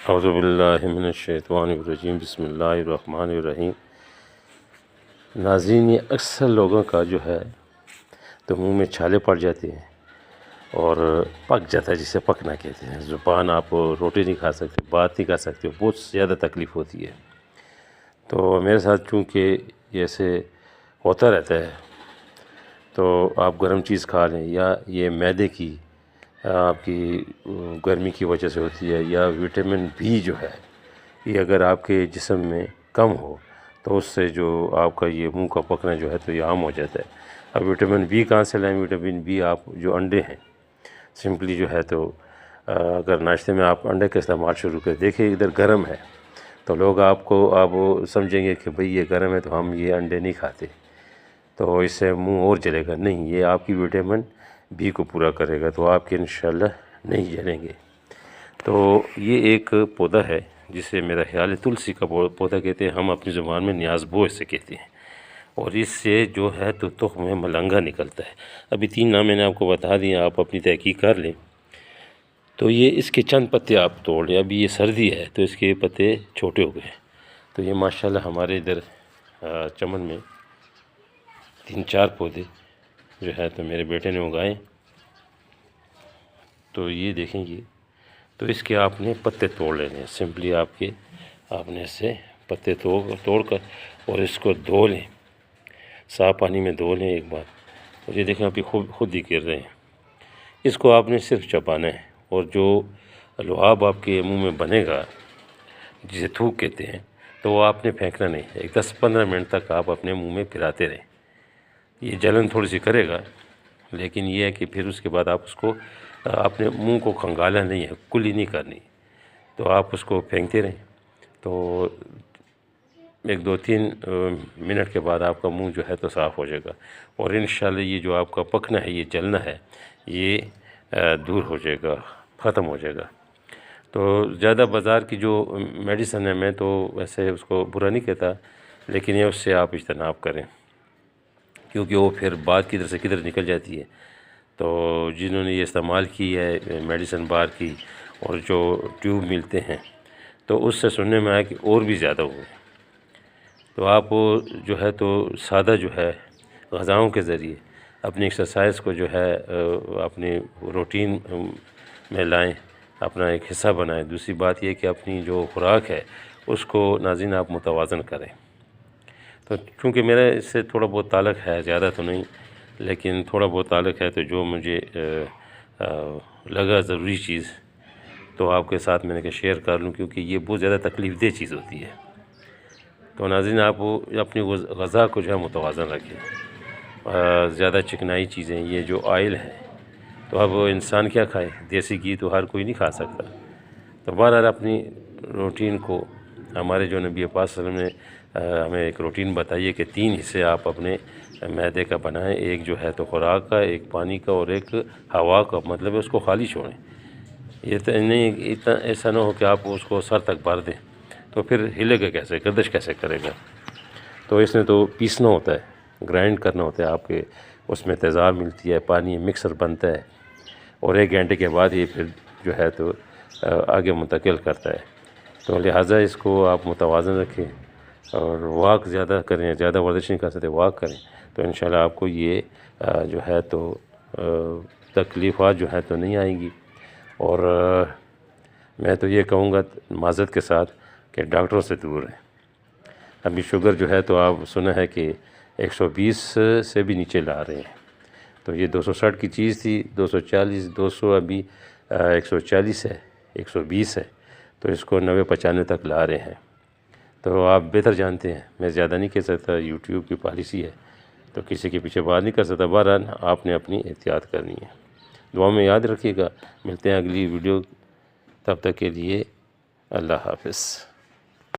औज़ुबिल्लाहिमिनश्शैतानिर्रजीम बिस्मिल्लाहिर्रहमानिर्रहीम। नाज़रीन, ये अक्सर लोगों का जो है तो मुंह में छाले पड़ जाते हैं और पक जाता है, जिसे पकना कहते हैं। ज़ुबान आप रोटी नहीं खा सकते, बात नहीं कर सकते, बहुत ज़्यादा तकलीफ़ होती है। तो मेरे साथ चूँकि ऐसे होता रहता है, तो आप गर्म चीज़ खा लें या ये मैदे की आपकी गर्मी की वजह से होती है, या विटामिन बी जो है ये अगर आपके जिस्म में कम हो तो उससे जो आपका ये मुंह का पकना जो है तो ये आम हो जाता है। अब विटामिन बी कहाँ से लाएं? विटामिन बी आप जो अंडे हैं, सिंपली जो है तो अगर नाश्ते में आप अंडे का इस्तेमाल शुरू करें, देखिए इधर गर्म है तो लोग आपको आप समझेंगे कि भाई ये गर्म है तो हम ये अंडे नहीं खाते, तो इससे मुंह और जलेगा। नहीं, ये आपकी विटामिन बी को पूरा करेगा, तो आपके इंशाल्लाह नहीं जलेंगे। तो ये एक पौधा है जिसे मेरा ख्याल है तुलसी का पौधा कहते हैं, हम अपनी ज़ुबान में न्याज़बो इसे कहते हैं, और इससे जो है तो तुख्म में मलंगा निकलता है। अभी 3 नाम मैंने आपको बता दिए, आप अपनी तहकीक कर लें। तो ये इसके चंद पत्ते आप तोड़ लें। अभी ये सर्दी है तो इसके पत्ते छोटे हो गए, तो ये माशाल्लाह हमारे इधर चमन में 3-4 पौधे जो है तो मेरे बेटे ने उगाए। तो ये देखेंगे, तो इसके आपने पत्ते तोड़ लेने हैं। सिंपली आपने इससे पत्ते तोड़ कर और इसको धो लें, साफ़ पानी में धो लें एक बार। और ये देखें अभी खुद ही गिर रहे हैं। इसको आपने सिर्फ चबाना है, और जो लुआब आपके मुंह में बनेगा जिसे थूक कहते हैं, तो वो आपने फेंकना नहीं है। 10-15 मिनट तक आप अपने मुंह में फिराते रहें। ये जलन थोड़ी सी करेगा, लेकिन ये है कि फिर उसके बाद आप उसको अपने मुंह को खंगालना नहीं है, कुल्ली नहीं करनी, तो आप उसको फेंकते रहें। तो 1-2-3 मिनट के बाद आपका मुंह जो है तो साफ़ हो जाएगा, और इंशाल्लाह ये जो आपका पकना है, ये जलना है, ये दूर हो जाएगा, ख़त्म हो जाएगा। तो ज़्यादा बाज़ार की जो मेडिसन है, मैं तो वैसे उसको बुरा नहीं कहता, लेकिन ये उससे आप इज्तनाब करें, क्योंकि वो फिर बात किधर से किधर निकल जाती है। तो जिन्होंने ये इस्तेमाल की है मेडिसन बार की और जो ट्यूब मिलते हैं, तो उससे सुनने में आया कि और भी ज़्यादा हुए। तो आप जो है तो सादा जो है ग़िज़ाओं के ज़रिए अपनी एक्सरसाइज को जो है अपनी रूटीन में लाएं, अपना एक हिस्सा बनाएं। दूसरी बात ये कि अपनी जो खुराक है उसको नाज़रीन आप मुतवाज़न करें। तो चूँकि मेरा इससे थोड़ा बहुत ताल्लुक़ है, ज़्यादा तो नहीं, लेकिन थोड़ा बहुत ताल्लुक़ है, तो जो मुझे लगा ज़रूरी चीज़ तो आपके साथ मैंने कहा शेयर कर लूँ, क्योंकि ये बहुत ज़्यादा तकलीफ़ देह चीज़ होती है। तो नाज़रीन आप अपनी ग़िज़ा को जो है मुतवाज़न रखें। ज़्यादा चिकनाई चीज़ें, ये जो ऑयल है, तो अब इंसान क्या खाए? देसी घी तो हर कोई नहीं खा सकता। तो बहरहाल अपनी रूटीन को, हमारे जो नबी पाक सल्लल्लाहु अलैहि वसल्लम ने हमें एक रूटीन बताई है कि 3 हिस्से आप अपने मैदे का बनाएं। एक जो है तो खुराक का, एक पानी का, और एक हवा का, मतलब है उसको खाली छोड़ें। ये तो नहीं, इतना ऐसा ना हो कि आप उसको सर तक भर दें, तो फिर हिलेगा कैसे, गर्दिश कैसे करेगा। तो इसमें तो पीसना होता है, ग्राइंड करना होता है, आपके उसमें तेज़ाब मिलती है, पानी मिक्सर बनता है, और 1 घंटे के बाद ये फिर जो है तो आगे मुंतकिल करता है। तो लिहाजा इसको आप मुतवाज़न रखें और वॉक ज़्यादा करें, ज़्यादा वर्जिश नहीं कर सकते, वॉक करें, तो इंशाल्लाह आपको ये जो है तो तकलीफ़ात जो है तो नहीं आएंगी। और मैं तो ये कहूँगा माज़रत के साथ कि डॉक्टरों से दूर रहें। अभी शुगर जो है तो आप सुना है कि 120 से भी नीचे ला रहे हैं। तो ये 260 की चीज़ थी, 240, 200, अभी 140 है, 120 है, तो इसको 90-95 तक ला रहे हैं। तो आप बेहतर जानते हैं, मैं ज़्यादा नहीं कह सकता, यूट्यूब की पॉलिसी है तो किसी के पीछे बात नहीं कर सकता। बहरहाल आपने अपनी एहतियात करनी है। दुआ में याद रखिएगा। मिलते हैं अगली वीडियो, तब तक के लिए अल्लाह हाफ़िज़।